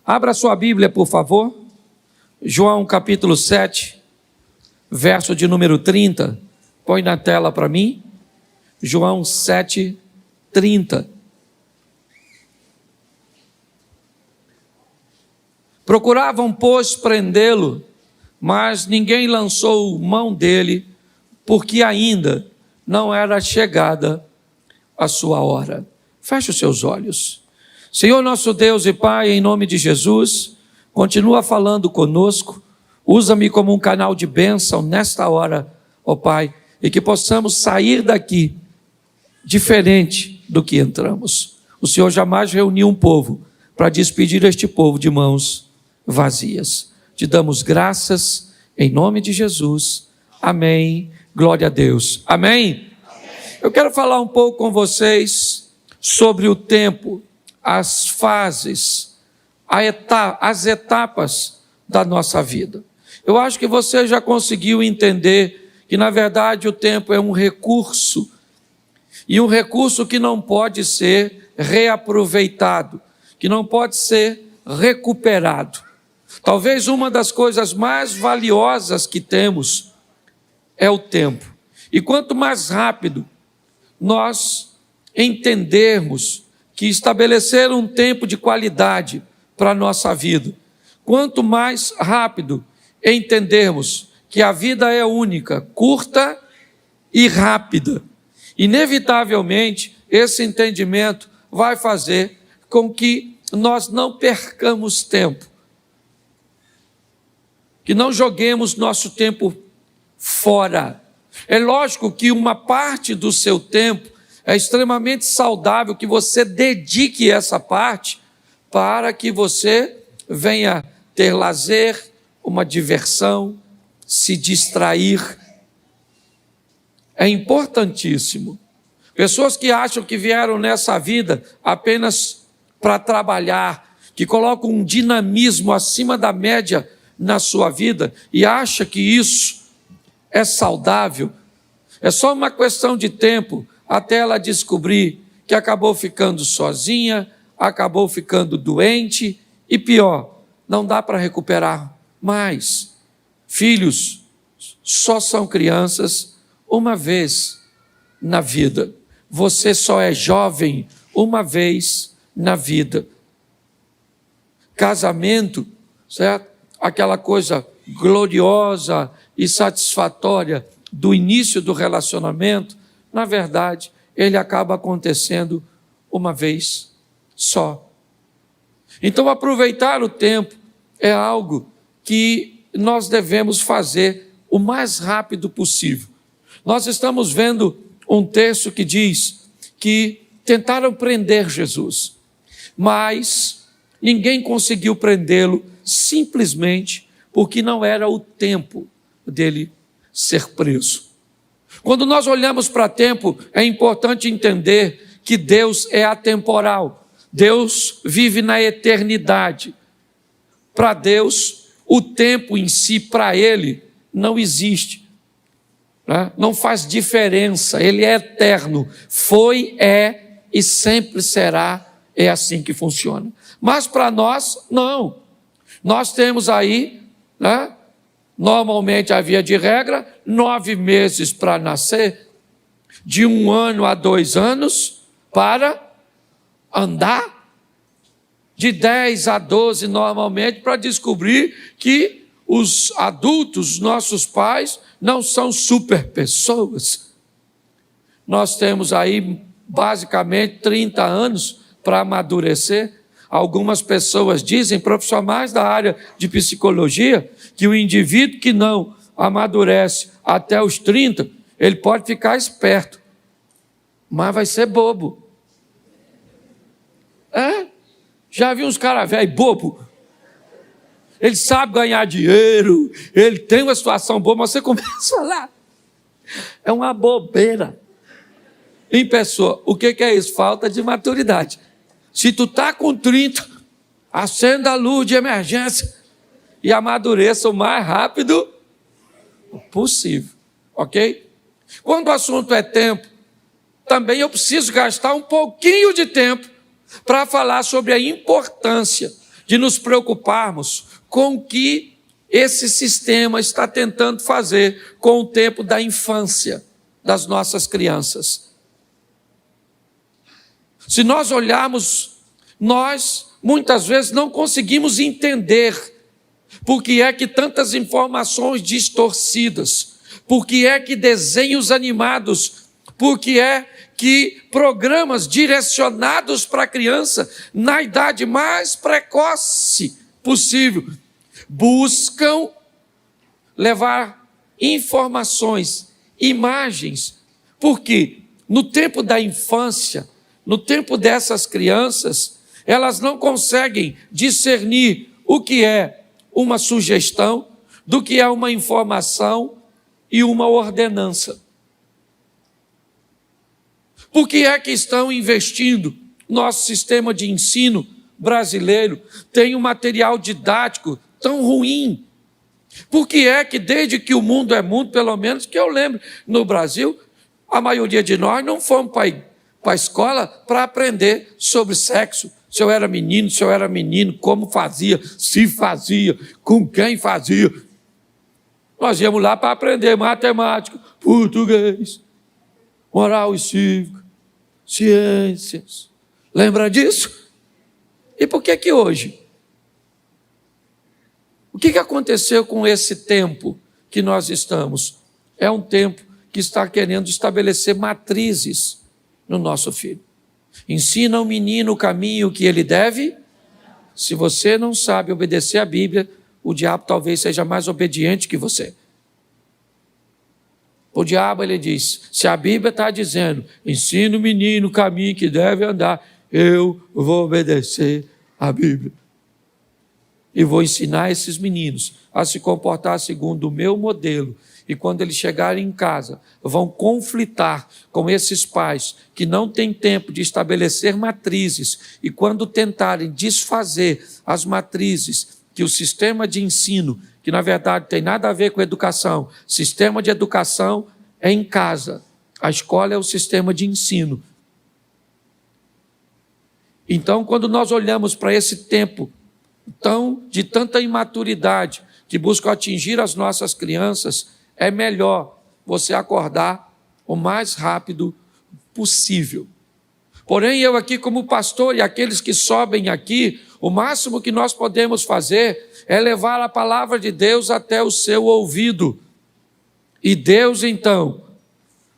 Abra sua Bíblia, por favor. João capítulo 7, verso de número 30. Põe na tela para mim. João 7, 30. Procuravam, pois, prendê-lo, mas ninguém lançou mão dele, porque ainda não era chegada a sua hora. Feche os seus olhos. Senhor nosso Deus e Pai, em nome de Jesus, continua falando conosco, usa-me como um canal de bênção nesta hora, ó Pai, e que possamos sair daqui diferente do que entramos. O Senhor jamais reuniu um povo para despedir este povo de mãos vazias. Te damos graças em nome de Jesus. Amém. Glória a Deus. Amém? Eu quero falar um pouco com vocês sobre o tempo, as fases, as etapas da nossa vida. Eu acho que você já conseguiu entender que, na verdade, o tempo é um recurso, e um recurso que não pode ser reaproveitado, que não pode ser recuperado. Talvez uma das coisas mais valiosas que temos é o tempo. E quanto mais rápido nós entendermos que estabelecer um tempo de qualidade para a nossa vida, quanto mais rápido entendermos que a vida é única, curta e rápida, inevitavelmente esse entendimento vai fazer com que nós não percamos tempo, que não joguemos nosso tempo fora. É lógico que uma parte do seu tempo é extremamente saudável que você dedique essa parte para que você venha ter lazer, uma diversão, se distrair. É importantíssimo. Pessoas que acham que vieram nessa vida apenas para trabalhar, que colocam um dinamismo acima da média na sua vida e acha que isso é saudável, é só uma questão de tempo até ela descobrir que acabou ficando sozinha, acabou ficando doente e pior, não dá para recuperar mais. Filhos só são crianças uma vez na vida. Você só é jovem uma vez na vida. Casamento, certo? Aquela coisa gloriosa e satisfatória do início do relacionamento, na verdade, ele acaba acontecendo uma vez só. Então, aproveitar o tempo é algo que nós devemos fazer o mais rápido possível. Nós estamos vendo um texto que diz que tentaram prender Jesus, mas ninguém conseguiu prendê-lo simplesmente porque não era o tempo dele ser preso. Quando nós olhamos para tempo, é importante entender que Deus é atemporal. Deus vive na eternidade. Para Deus, o tempo em si, para Ele, não existe. Não faz diferença, Ele é eterno. Foi, é e sempre será. É assim que funciona. Mas para nós, não. Nós temos aí, normalmente a via de regra, 9 meses para nascer, de 1 ano a 2 anos para andar, de 10 a 12 normalmente para descobrir que os adultos, nossos pais, não são super pessoas. Nós temos aí basicamente 30 anos para amadurecer. Algumas pessoas dizem, profissionais da área de psicologia, que o indivíduo que não amadurece até os 30, ele pode ficar esperto, mas vai ser bobo. Já vi uns caras velhos bobo. Ele sabe ganhar dinheiro, ele tem uma situação boa, mas você começa lá. É uma bobeira. Em pessoa, o que é isso? Falta de maturidade. Se tu está com 30, acenda a luz de emergência e amadureça o mais rápido possível, ok? Quando o assunto é tempo, também eu preciso gastar um pouquinho de tempo para falar sobre a importância de nos preocuparmos com o que esse sistema está tentando fazer com o tempo da infância das nossas crianças. Se nós olharmos, nós muitas vezes não conseguimos entender por que é que tantas informações distorcidas, por que é que desenhos animados, por que é que programas direcionados para a criança na idade mais precoce possível buscam levar informações, imagens, porque no tempo da infância, no tempo dessas crianças, elas não conseguem discernir o que é uma sugestão, do que é uma informação e uma ordenança. Por que é que estão investindo? Nosso sistema de ensino brasileiro tem um material didático tão ruim. Por que é que desde que o mundo é mundo, pelo menos que eu lembro, no Brasil, a maioria de nós não fomos para a escola para aprender sobre sexo, se eu era menino, como fazia, se fazia, com quem fazia. Nós íamos lá para aprender matemática, português, moral e cívica, ciências. Lembra disso? E por que que hoje? O que aconteceu com esse tempo que nós estamos? É um tempo que está querendo estabelecer matrizes no nosso filho. Ensina o menino o caminho que ele deve. Se você não sabe obedecer a Bíblia, o diabo talvez seja mais obediente que você. O diabo, ele diz, se a Bíblia está dizendo, ensina o menino o caminho que deve andar, eu vou obedecer a Bíblia. E vou ensinar esses meninos a se comportar segundo o meu modelo. E quando eles chegarem em casa, vão conflitar com esses pais que não têm tempo de estabelecer matrizes. E quando tentarem desfazer as matrizes que o sistema de ensino, que na verdade tem nada a ver com educação, sistema de educação é em casa, a escola é o sistema de ensino. Então, quando nós olhamos para esse tempo de tanta imaturidade que busca atingir as nossas crianças, é melhor você acordar o mais rápido possível. Porém, eu aqui como pastor e aqueles que sobem aqui, o máximo que nós podemos fazer é levar a palavra de Deus até o seu ouvido. E Deus, então,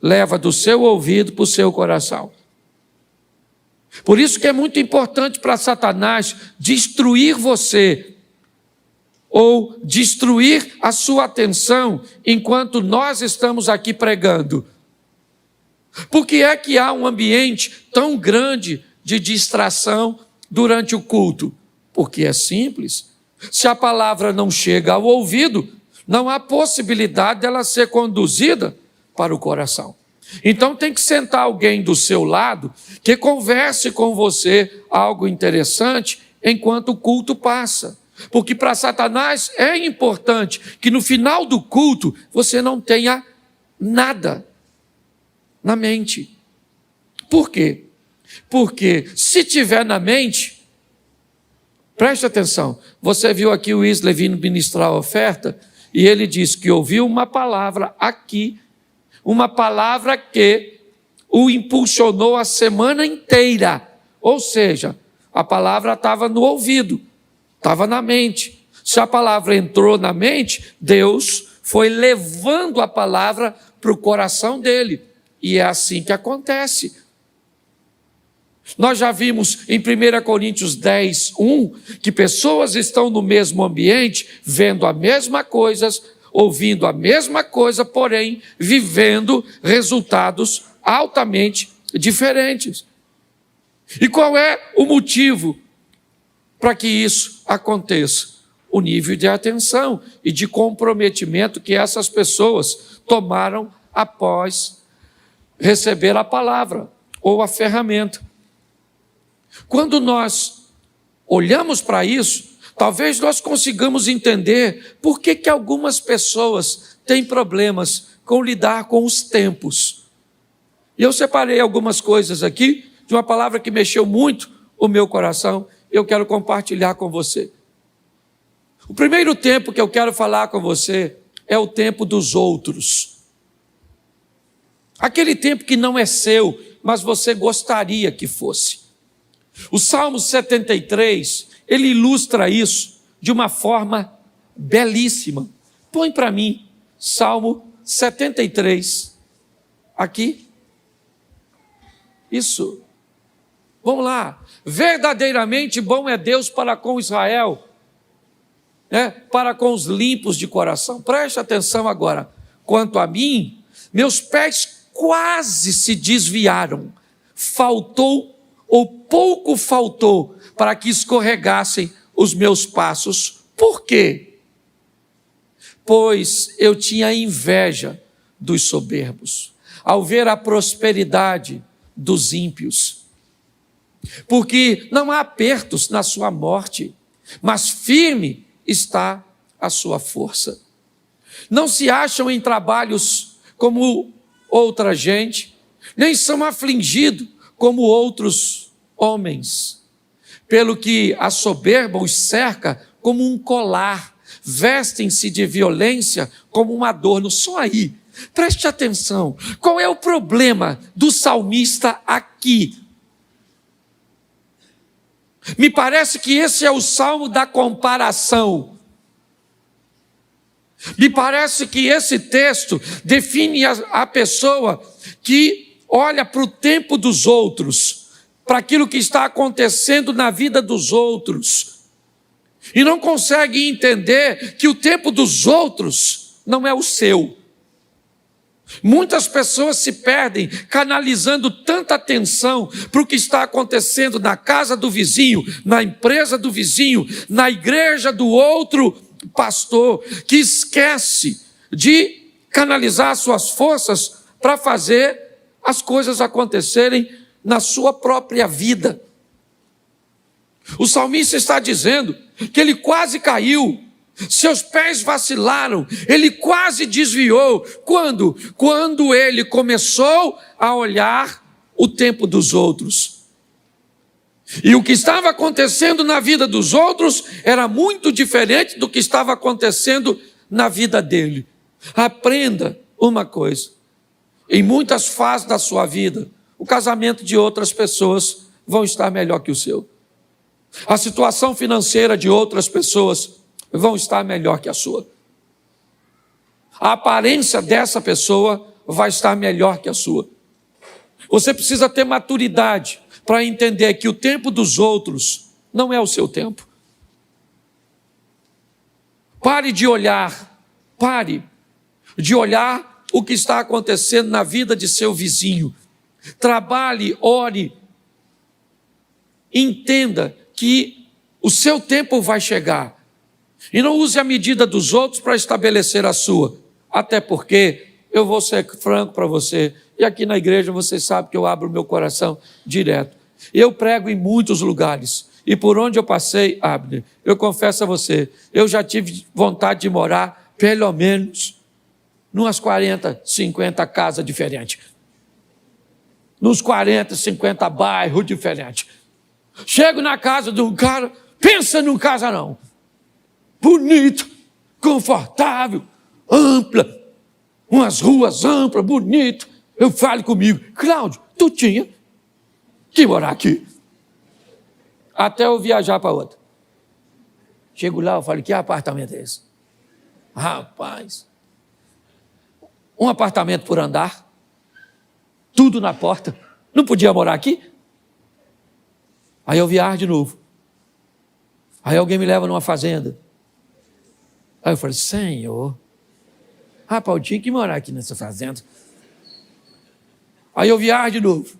leva do seu ouvido para o seu coração. Por isso que é muito importante para Satanás destruir você, ou destruir a sua atenção enquanto nós estamos aqui pregando. Por que é que há um ambiente tão grande de distração durante o culto? Porque é simples. Se a palavra não chega ao ouvido, não há possibilidade dela ser conduzida para o coração. Então tem que sentar alguém do seu lado que converse com você algo interessante enquanto o culto passa. Porque para Satanás é importante que no final do culto você não tenha nada na mente. Por quê? Porque se tiver na mente, preste atenção, você viu aqui o Wesley vindo ministrar a oferta e ele disse que ouviu uma palavra aqui, uma palavra que o impulsionou a semana inteira. Ou seja, a palavra estava no ouvido. Estava na mente. Se a palavra entrou na mente, Deus foi levando a palavra para o coração dele. E é assim que acontece. Nós já vimos em 1 Coríntios 10, 1, que pessoas estão no mesmo ambiente, vendo a mesma coisa, ouvindo a mesma coisa, porém vivendo resultados altamente diferentes. E qual é o motivo para que isso aconteça? O nível de atenção e de comprometimento que essas pessoas tomaram após receber a palavra ou a ferramenta. Quando nós olhamos para isso, talvez nós consigamos entender por que algumas pessoas têm problemas com lidar com os tempos. E eu separei algumas coisas aqui de uma palavra que mexeu muito o meu coração eu quero compartilhar com você. O primeiro tempo que eu quero falar com você é o tempo dos outros. Aquele tempo que não é seu, mas você gostaria que fosse. O Salmo 73, ele ilustra isso de uma forma belíssima. Põe para mim, Salmo 73, aqui. Isso. Vamos lá. Verdadeiramente bom é Deus para com Israel, para com os limpos de coração. Preste atenção agora. Quanto a mim, meus pés quase se desviaram. Faltou, ou pouco faltou, para que escorregassem os meus passos. Por quê? Pois eu tinha inveja dos soberbos, ao ver a prosperidade dos ímpios. Porque não há apertos na sua morte, mas firme está a sua força. Não se acham em trabalhos como outra gente, nem são afligidos como outros homens. Pelo que a soberba os cerca como um colar, vestem-se de violência como um adorno. Só aí, preste atenção, qual é o problema do salmista aqui? Me parece que esse é o salmo da comparação. Me parece que esse texto define a pessoa que olha para o tempo dos outros, para aquilo que está acontecendo na vida dos outros, e não consegue entender que o tempo dos outros não é o seu. Muitas pessoas se perdem canalizando tanta atenção para o que está acontecendo na casa do vizinho, na empresa do vizinho, na igreja do outro pastor, que esquece de canalizar suas forças para fazer as coisas acontecerem na sua própria vida. O salmista está dizendo que ele quase caiu, seus pés vacilaram, ele quase desviou. Quando? Quando ele começou a olhar o tempo dos outros. E o que estava acontecendo na vida dos outros era muito diferente do que estava acontecendo na vida dele. Aprenda uma coisa: em muitas fases da sua vida, o casamento de outras pessoas vão estar melhor que o seu. A situação financeira de outras pessoas vão estar melhor que a sua. A aparência dessa pessoa vai estar melhor que a sua. Você precisa ter maturidade para entender que o tempo dos outros não é o seu tempo. Pare de olhar o que está acontecendo na vida de seu vizinho. Trabalhe, ore, entenda que o seu tempo vai chegar. E não use a medida dos outros para estabelecer a sua. Até porque, eu vou ser franco para você, e aqui na igreja você sabe que eu abro meu coração direto. Eu prego em muitos lugares, e por onde eu passei, Abner, eu confesso a você, eu já tive vontade de morar, pelo menos, numas 40, 50 casas diferentes. Nos 40, 50 bairros diferentes. Chego na casa de um cara, pensa num casarão. Bonito, confortável, ampla, umas ruas amplas, bonito. Eu falo comigo, Cláudio, tu tinha que morar aqui. Até eu viajar para outra. Chego lá, eu falo, que apartamento é esse? Rapaz, um apartamento por andar, tudo na porta, não podia morar aqui? Aí eu viajo de novo. Aí alguém me leva numa fazenda. Aí eu falei, Senhor, rapaz, eu tinha que morar aqui nessa fazenda. Aí eu viajo de novo.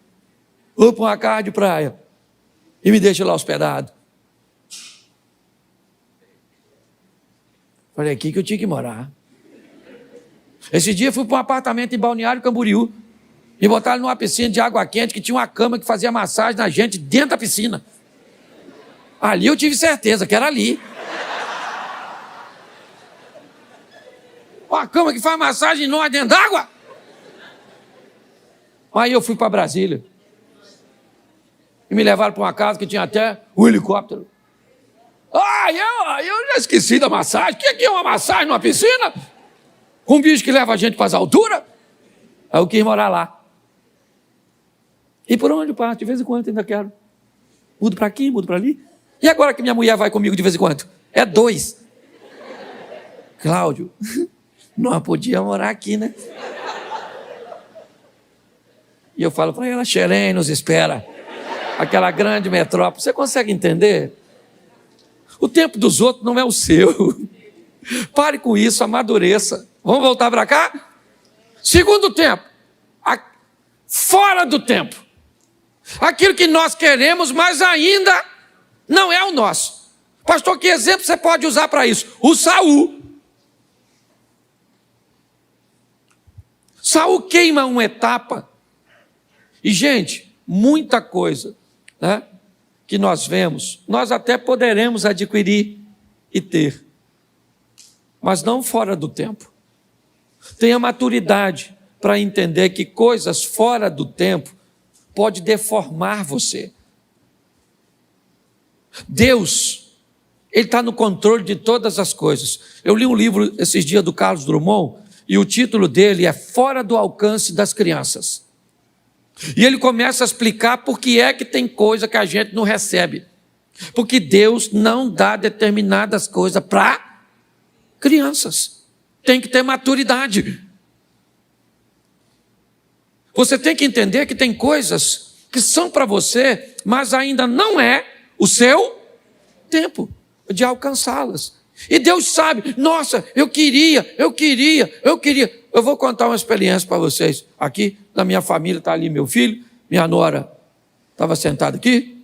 Vou para uma casa de praia e me deixa lá hospedado. Falei, aqui que eu tinha que morar. Esse dia eu fui para um apartamento em Balneário Camboriú. Me botaram numa piscina de água quente que tinha uma cama que fazia massagem na gente dentro da piscina. Ali eu tive certeza que era ali. Uma cama que faz massagem em nós dentro d'água. Aí eu fui para Brasília. e me levaram para uma casa que tinha até um helicóptero. Eu já esqueci da massagem. O que é uma massagem numa piscina? Com um bicho que leva a gente para as alturas? Aí eu quis morar lá. E por onde eu passo? De vez em quando ainda quero. Mudo para aqui, mudo para ali. E agora que minha mulher vai comigo de vez em quando? É 2. Cláudio, não podia morar aqui, né? E eu falo para ela, Xerém nos espera. Aquela grande metrópole. Você consegue entender? O tempo dos outros não é o seu. Pare com isso, amadureça. Vamos voltar para cá? Segundo tempo. Fora do tempo. Aquilo que nós queremos, mas ainda não é o nosso. Pastor, que exemplo você pode usar para isso? O Saul. Saul queima uma etapa. E, gente, muita coisa, né, que nós vemos, nós até poderemos adquirir e ter, mas não fora do tempo. Tenha maturidade para entender que coisas fora do tempo pode deformar você. Deus, Ele está no controle de todas as coisas. Eu li um livro esses dias do Carlos Drummond, e o título dele é Fora do Alcance das Crianças. E ele começa a explicar por que é que tem coisa que a gente não recebe. Porque Deus não dá determinadas coisas para crianças. Tem que ter maturidade. Você tem que entender que tem coisas que são para você, mas ainda não é o seu tempo de alcançá-las. E Deus sabe, nossa, eu queria. Eu vou contar uma experiência para vocês. Aqui, na minha família, está ali meu filho, minha nora estava sentada aqui.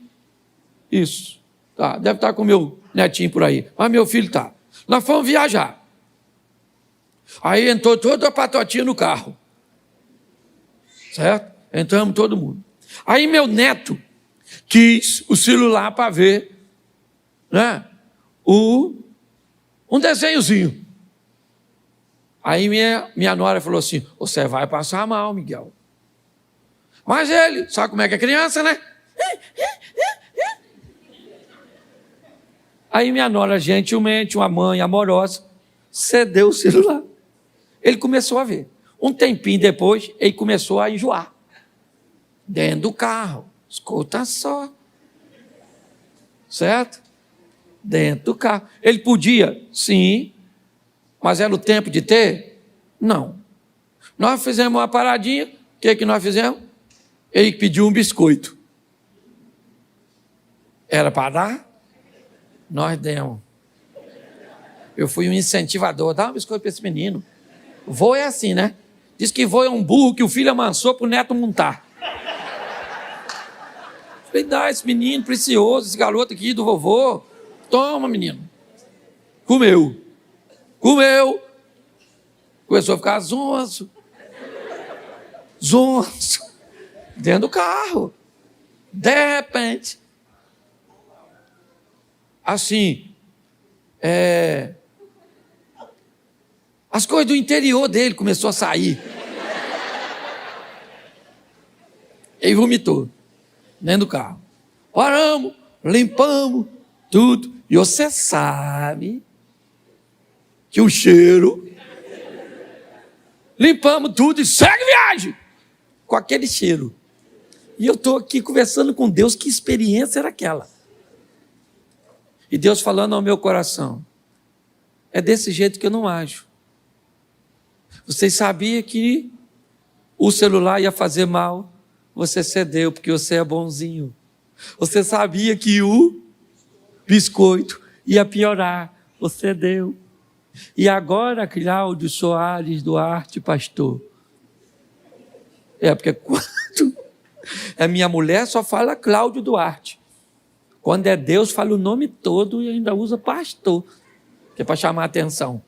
Isso, tá, deve estar com meu netinho por aí, mas meu filho está. Nós fomos viajar. Aí entrou toda a patotinha no carro. Certo? Entramos todo mundo. Aí meu neto quis o celular para ver, né, um desenhozinho. Aí minha nora falou assim, você vai passar mal, Miguel. Mas ele, sabe como é que é criança, né? Aí minha nora, gentilmente, uma mãe amorosa, cedeu o celular. Ele começou a ver. Um tempinho depois, ele começou a enjoar. Dentro do carro. Escuta só. Certo? Dentro do carro. Ele podia? Sim. Mas era o tempo de ter? Não. Nós fizemos uma paradinha. O que nós fizemos? Ele pediu um biscoito. Era para dar? Nós demos. Eu fui um incentivador. Dá um biscoito para esse menino. Vô é assim, né? Diz que vô é um burro que o filho amansou para o neto montar. Falei, dá esse menino precioso, esse garoto aqui do vovô. Toma, menino. Comeu. Começou a ficar zonzo. Dentro do carro. De repente. Assim. As coisas do interior dele começou a sair. Ele vomitou. Dentro do carro. Paramos, limpamos, tudo. E você sabe que o cheiro... Limpamos tudo e segue viagem. Com aquele cheiro. E eu estou aqui conversando com Deus, que experiência era aquela? E Deus falando ao meu coração, é desse jeito que eu não ajo. Vocês sabiam que o celular ia fazer mal? Você cedeu, porque você é bonzinho. Você sabia que o biscoito ia piorar? Você deu. E agora, Cláudio Soares Duarte, pastor. Porque quando a minha mulher só fala Cláudio Duarte. Quando é Deus, fala o nome todo e ainda usa pastor, que é para chamar a atenção.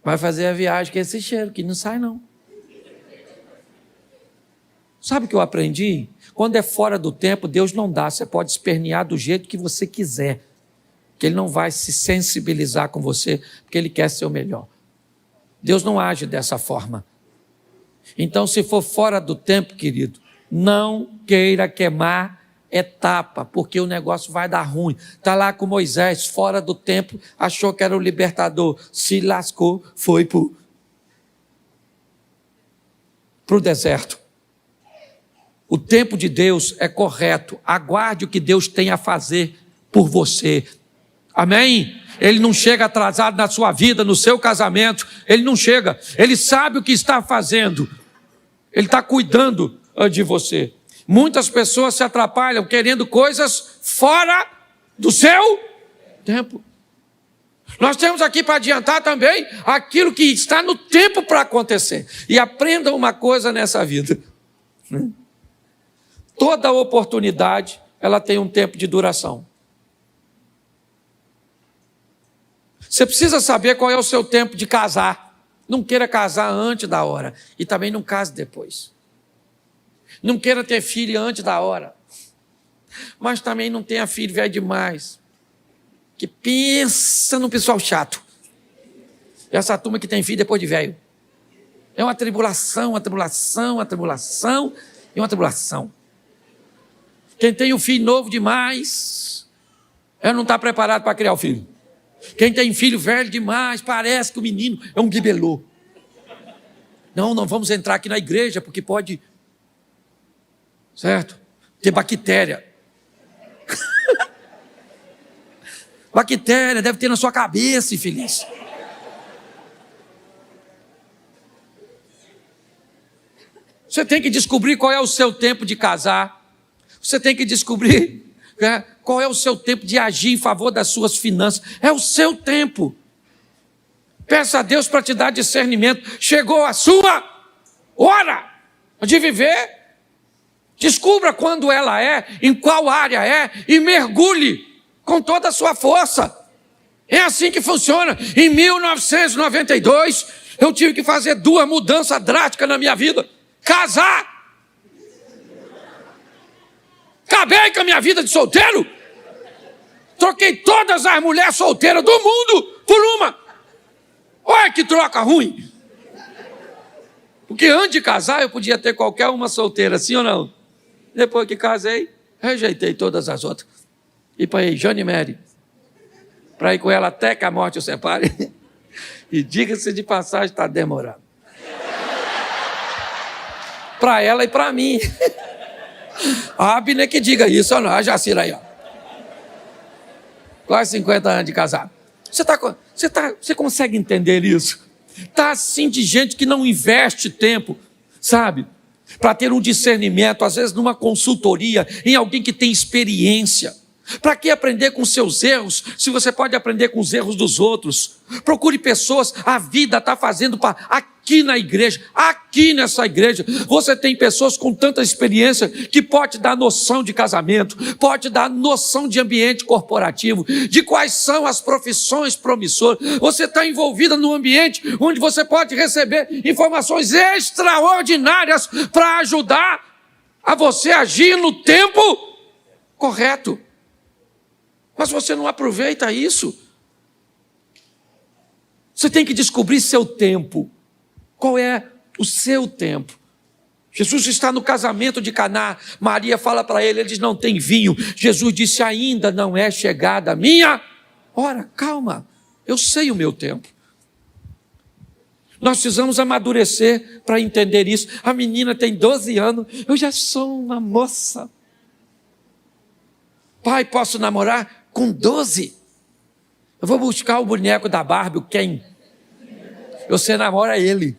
Vai fazer a viagem com esse cheiro, que não sai não. Sabe o que eu aprendi? Quando é fora do tempo, Deus não dá. Você pode espernear do jeito que você quiser. Que Ele não vai se sensibilizar com você, porque Ele quer ser o melhor. Deus não age dessa forma. Então, se for fora do tempo, querido, Não queira queimar etapa, porque o negócio vai dar ruim. Está lá com Moisés, fora do templo, achou que era o libertador, se lascou, foi para o deserto. O tempo de Deus é correto, aguarde o que Deus tem a fazer por você. Amém? Ele não chega atrasado na sua vida, no seu casamento, ele não chega, ele sabe o que está fazendo, ele está cuidando de você. Muitas pessoas se atrapalham querendo coisas fora do seu tempo. Nós temos aqui para adiantar também aquilo que está no tempo para acontecer. E aprenda uma coisa nessa vida. Toda oportunidade, ela tem um tempo de duração. Você precisa saber qual é o seu tempo de casar. Não queira casar antes da hora. E também não case depois. Não queira ter filho antes da hora. Mas também não tenha filho velho demais. Que pensa no pessoal chato. Essa turma que tem filho depois de velho. É uma tribulação, uma tribulação, uma tribulação e uma tribulação. Quem tem um filho novo demais, não está preparado para criar o filho. Quem tem filho velho demais, parece que o menino é um bibelô. Não vamos entrar aqui na igreja, porque pode, certo? Ter bactéria. Bactéria deve ter na sua cabeça, infeliz. Você tem que descobrir qual é o seu tempo de casar. Você tem que descobrir qual é o seu tempo de agir em favor das suas finanças. É o seu tempo. Peça a Deus para te dar discernimento. Chegou a sua hora de viver. Descubra quando ela é, em qual área é, e mergulhe com toda a sua força. É assim que funciona. Em 1992, eu tive que fazer 2 mudanças drásticas na minha vida. Casar. Acabei com a minha vida de solteiro. Troquei todas as mulheres solteiras do mundo por uma. Olha que troca ruim. Porque antes de casar eu podia ter qualquer uma solteira, sim ou não? Depois que casei, rejeitei todas as outras. E para Jane Mary. Para ir com ela até que a morte o separe. E diga-se de passagem, está demorando. Para ela e para mim. A Abner que diga isso, ou não, a Jacira aí, ó. Quase 50 anos de casado. Você consegue entender isso? Está assim de gente que não investe tempo, sabe? Para ter um discernimento, às vezes numa consultoria, em alguém que tem experiência. Para que aprender com seus erros, se você pode aprender com os erros dos outros? Procure pessoas, a vida está fazendo aqui na igreja, aqui nessa igreja, você tem pessoas com tanta experiência que pode dar noção de casamento, pode dar noção de ambiente corporativo, de quais são as profissões promissoras. Você está envolvida num ambiente onde você pode receber informações extraordinárias para ajudar a você agir no tempo correto. Mas você não aproveita isso. Você tem que descobrir seu tempo. Qual é o seu tempo? Jesus está no casamento de Caná. Maria fala para ele, eles não têm vinho. Jesus disse, ainda não é chegada a minha hora. Calma, eu sei o meu tempo. Nós precisamos amadurecer para entender isso. A menina tem 12 anos, eu já sou uma moça. Pai, posso namorar? Com 12, eu vou buscar o boneco da Barbie, o Ken. Você namora ele.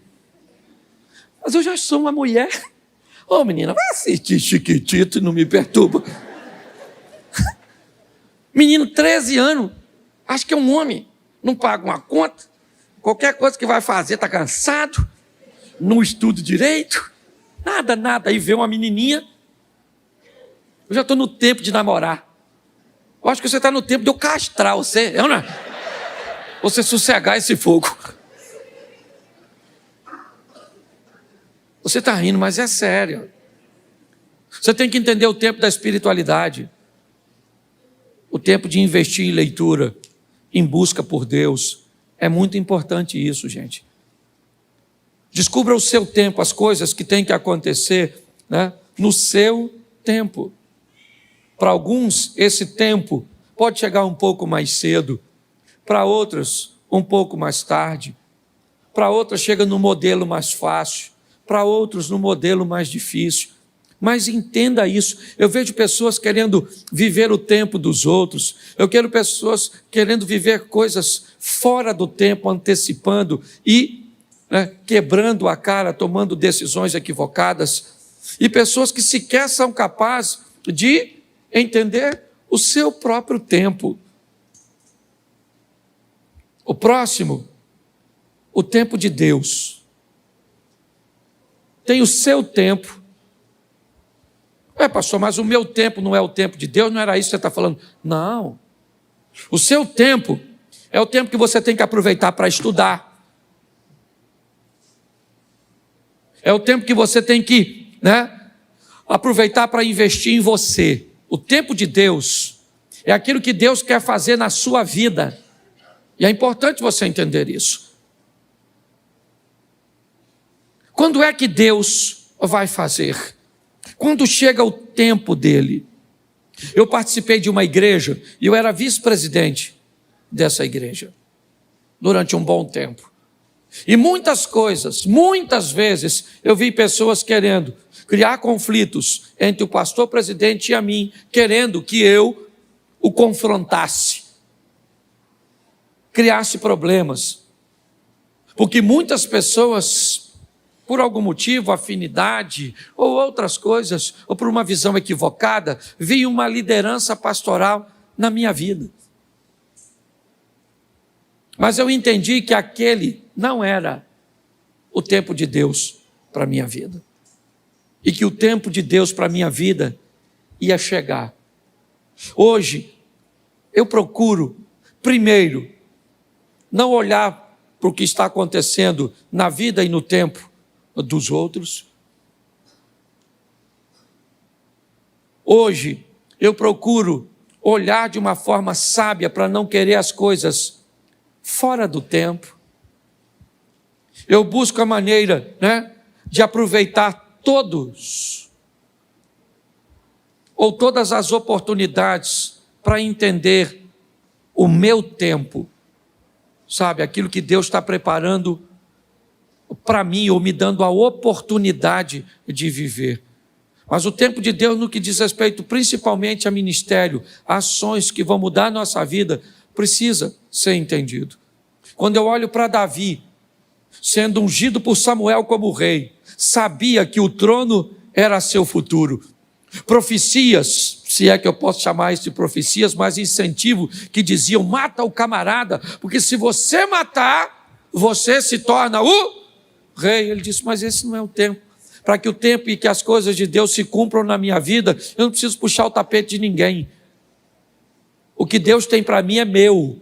Mas eu já sou uma mulher. Ô menina, vai assistir Chiquitito e não me perturba. Menino, 13 anos, acho que é um homem. Não paga uma conta. Qualquer coisa que vai fazer, está cansado. Não estuda direito. Nada. Aí vê uma menininha. Eu já estou no tempo de namorar. Eu acho que você está no tempo de eu castrar você, não é? Você sossegar esse fogo. Você está rindo, mas é sério. Você tem que entender o tempo da espiritualidade. O tempo de investir em leitura, em busca por Deus. É muito importante isso, gente. Descubra o seu tempo, as coisas que têm que acontecer, né? no seu tempo. Para alguns, esse tempo pode chegar um pouco mais cedo, para outros, um pouco mais tarde, para outros, chega no modelo mais fácil, para outros, no modelo mais difícil. Mas entenda isso, eu vejo pessoas querendo viver o tempo dos outros, eu quero pessoas querendo viver coisas fora do tempo, antecipando e quebrando a cara, tomando decisões equivocadas, e pessoas que sequer são capazes de entender o seu próprio tempo. O próximo, o tempo de Deus, tem o seu tempo. Pastor, mas o meu tempo não é o tempo de Deus? Não era isso que você está falando? Não. O seu tempo é o tempo que você tem que aproveitar para estudar. É o tempo que você tem que aproveitar para investir em você. O tempo de Deus é aquilo que Deus quer fazer na sua vida. E é importante você entender isso. Quando é que Deus vai fazer? Quando chega o tempo dele. Eu participei de uma igreja e eu era vice-presidente dessa igreja durante um bom tempo. E muitas vezes eu vi pessoas querendo criar conflitos entre o pastor presidente e a mim, querendo que eu o confrontasse, criasse problemas. Porque muitas pessoas, por algum motivo, afinidade ou outras coisas, ou por uma visão equivocada, vi uma liderança pastoral na minha vida. Mas eu entendi que aquele não era o tempo de Deus para a minha vida. E que o tempo de Deus para a minha vida ia chegar. Hoje, eu procuro, primeiro, não olhar para o que está acontecendo na vida e no tempo dos outros. Hoje, eu procuro olhar de uma forma sábia para não querer as coisas fora do tempo. Eu busco a maneira, de aproveitar todas as oportunidades para entender o meu tempo, sabe, aquilo que Deus está preparando para mim, ou me dando a oportunidade de viver. Mas o tempo de Deus, no que diz respeito principalmente a ministério, a ações que vão mudar a nossa vida, precisa ser entendido. Quando eu olho para Davi, sendo ungido por Samuel como rei, sabia que o trono era seu futuro. Profecias, se é que eu posso chamar isso de profecias, mas incentivo, que diziam: mata o camarada, porque se você matar, você se torna o rei. Ele disse: mas esse não é o tempo. Para que o tempo e que as coisas de Deus se cumpram na minha vida, eu não preciso puxar o tapete de ninguém. O que Deus tem para mim é meu.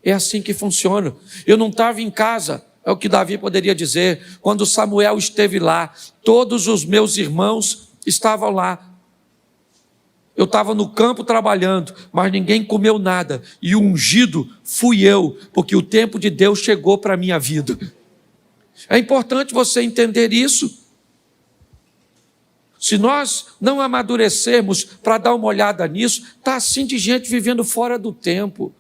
É assim que funciona. Eu não estava em casa, é o que Davi poderia dizer, quando Samuel esteve lá, todos os meus irmãos estavam lá. Eu estava no campo trabalhando, mas ninguém comeu nada, e o ungido fui eu, porque o tempo de Deus chegou para a minha vida. É importante você entender isso. Se nós não amadurecermos para dar uma olhada nisso, está assim de gente vivendo fora do tempo.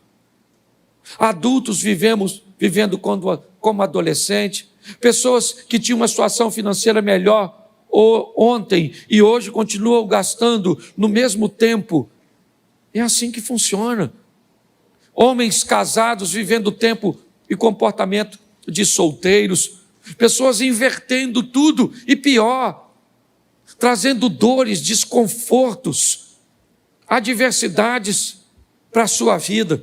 Adultos vivendo como adolescente, pessoas que tinham uma situação financeira melhor ontem e hoje continuam gastando no mesmo tempo. É assim que funciona. Homens casados vivendo tempo e comportamento de solteiros, pessoas invertendo tudo e pior, trazendo dores, desconfortos, adversidades para a sua vida.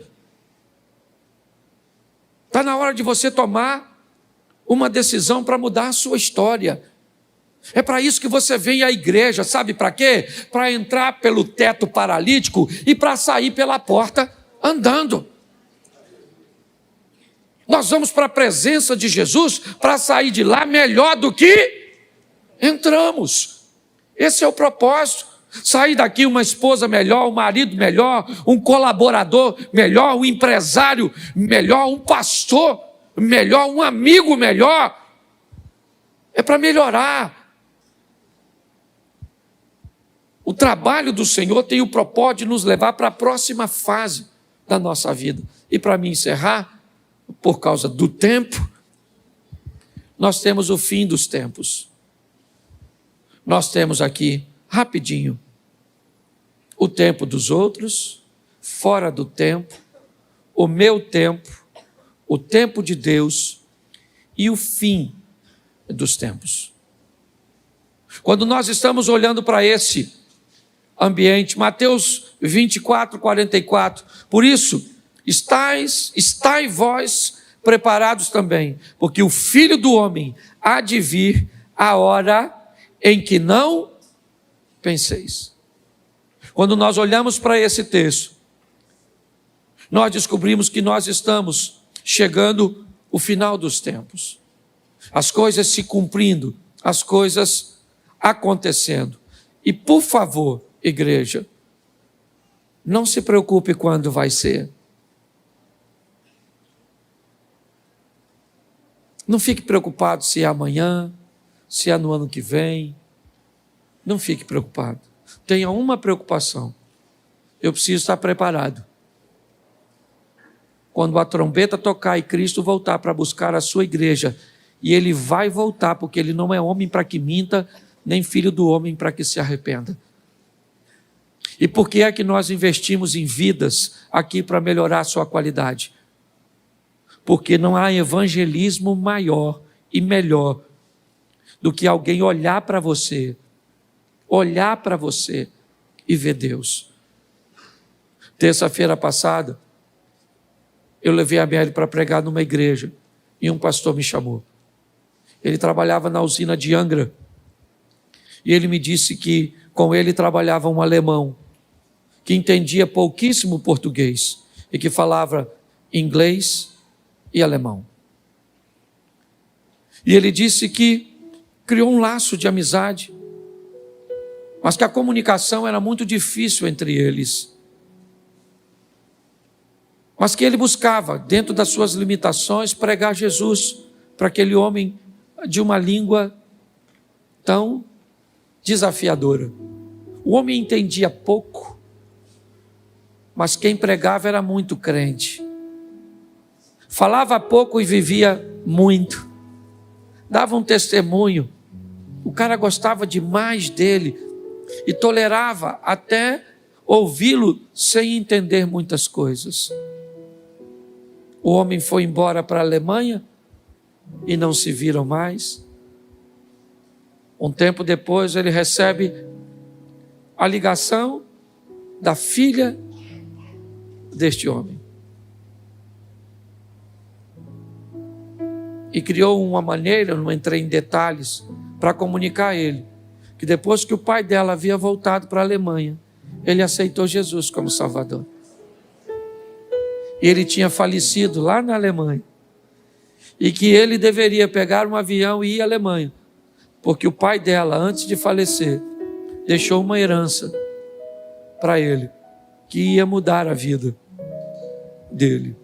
Está na hora de você tomar uma decisão para mudar a sua história. É para isso que você vem à igreja, sabe para quê? Para entrar pelo teto paralítico e para sair pela porta andando. Nós vamos para a presença de Jesus para sair de lá melhor do que entramos. Esse é o propósito. Sair daqui uma esposa melhor, um marido melhor, um colaborador melhor, um empresário melhor, um pastor melhor, um amigo melhor. É para melhorar. O trabalho do Senhor tem o propósito de nos levar para a próxima fase da nossa vida. E para me encerrar, por causa do tempo, nós temos o fim dos tempos. Nós temos aqui, rapidinho, o tempo dos outros, fora do tempo, o meu tempo, o tempo de Deus e o fim dos tempos. Quando nós estamos olhando para esse ambiente, Mateus 24, 44, por isso, estai vós preparados também, porque o Filho do Homem há de vir a hora em que não penseis. Quando nós olhamos para esse texto, nós descobrimos que nós estamos chegando ao final dos tempos. As coisas se cumprindo, as coisas acontecendo. E por favor, igreja, não se preocupe quando vai ser. Não fique preocupado se é amanhã, se é no ano que vem. Não fique preocupado. Tenha uma preocupação. Eu preciso estar preparado. Quando a trombeta tocar e Cristo voltar para buscar a sua igreja, e Ele vai voltar, porque Ele não é homem para que minta, nem filho do homem para que se arrependa. E por que é que nós investimos em vidas aqui para melhorar a sua qualidade? Porque não há evangelismo maior e melhor do que alguém olhar para você e ver Deus. Terça-feira passada, eu levei a Mary para pregar numa igreja e um pastor me chamou. Ele trabalhava na usina de Angra e ele me disse que com ele trabalhava um alemão que entendia pouquíssimo português e que falava inglês e alemão. E ele disse que criou um laço de amizade, mas que a comunicação era muito difícil entre eles. Mas que ele buscava, dentro das suas limitações, pregar Jesus para aquele homem de uma língua tão desafiadora. O homem entendia pouco, mas quem pregava era muito crente. Falava pouco e vivia muito. Dava um testemunho. O cara gostava demais dele e tolerava até ouvi-lo sem entender muitas coisas. O homem foi embora para a Alemanha e não se viram mais. Um tempo depois ele recebe a ligação da filha deste homem. E criou uma maneira, não entrei em detalhes, para comunicar a ele, que depois que o pai dela havia voltado para a Alemanha, ele aceitou Jesus como Salvador. E ele tinha falecido lá na Alemanha. E que ele deveria pegar um avião e ir à Alemanha, porque o pai dela, antes de falecer, deixou uma herança para ele, que ia mudar a vida dele.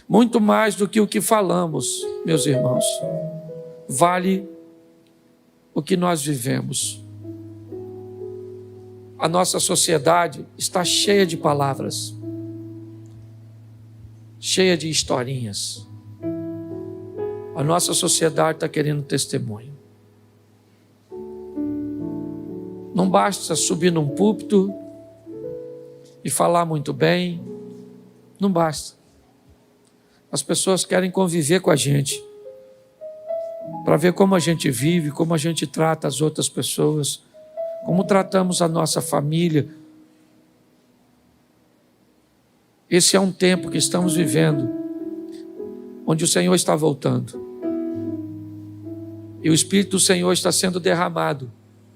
Muito mais do que o que falamos, meus irmãos, vale o que nós vivemos. A nossa sociedade está cheia de palavras, cheia de historinhas. A nossa sociedade está querendo testemunho. Não basta subir num púlpito e falar muito bem, não basta. As pessoas querem conviver com a gente, para ver como a gente vive, como a gente trata as outras pessoas, como tratamos a nossa família. Esse é um tempo que estamos vivendo, onde o Senhor está voltando. E o Espírito do Senhor está sendo derramado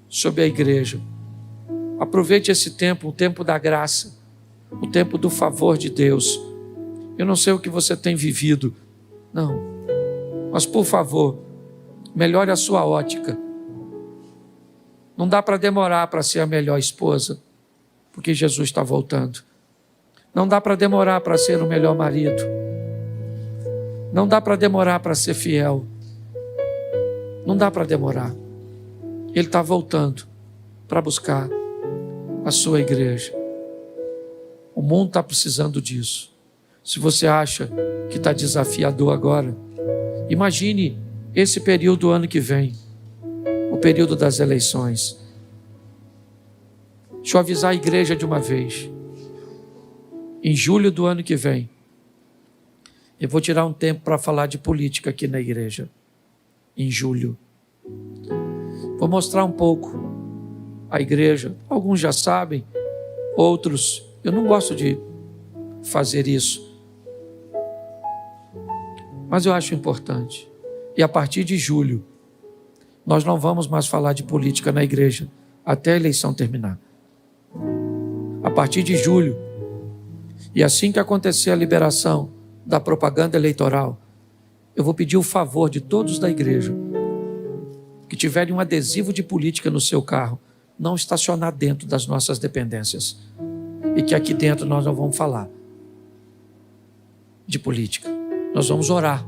sobre a igreja. Aproveite esse tempo, o tempo da graça, o tempo do favor de Deus. Eu não sei o que você tem vivido, não. Mas por favor, melhore a sua ótica. Não dá para demorar para ser a melhor esposa, porque Jesus está voltando. Não dá para demorar para ser o melhor marido. Não dá para demorar para ser fiel. Não dá para demorar. Ele está voltando para buscar a sua igreja. O mundo está precisando disso. Se você acha que está desafiador agora, imagine esse período do ano que vem, o período das eleições. Deixa eu avisar a igreja de uma vez. Em julho do ano que vem, eu vou tirar um tempo para falar de política aqui na igreja. Em julho. Vou mostrar um pouco a igreja. Alguns já sabem, outros, eu não gosto de fazer isso. Mas eu acho importante. E a partir de julho, nós não vamos mais falar de política na igreja, até a eleição terminar. A partir de julho, e assim que acontecer a liberação da propaganda eleitoral, eu vou pedir o favor de todos da igreja que tiverem um adesivo de política no seu carro, não estacionar dentro das nossas dependências. E que aqui dentro nós não vamos falar de política. Nós vamos orar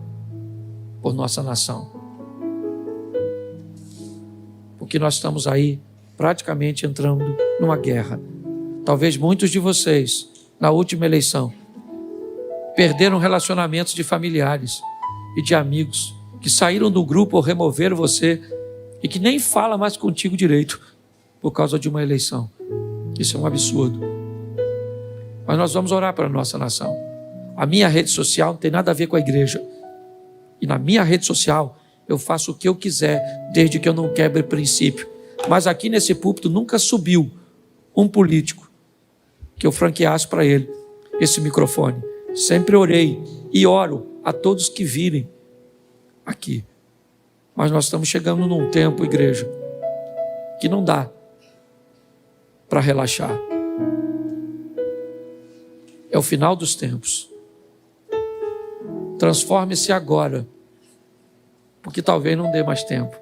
por nossa nação. Porque nós estamos aí praticamente entrando numa guerra. Talvez muitos de vocês, na última eleição, perderam relacionamentos de familiares e de amigos que saíram do grupo ou removeram você e que nem fala mais contigo direito por causa de uma eleição. Isso é um absurdo. Mas nós vamos orar para a nossa nação. A minha rede social não tem nada a ver com a igreja. E na minha rede social eu faço o que eu quiser, desde que eu não quebre princípio. Mas aqui nesse púlpito nunca subiu um político que eu franqueasse para ele esse microfone. Sempre orei e oro a todos que virem aqui. Mas nós estamos chegando num tempo, igreja, que não dá para relaxar. É o final dos tempos. Transforme-se agora, porque talvez não dê mais tempo.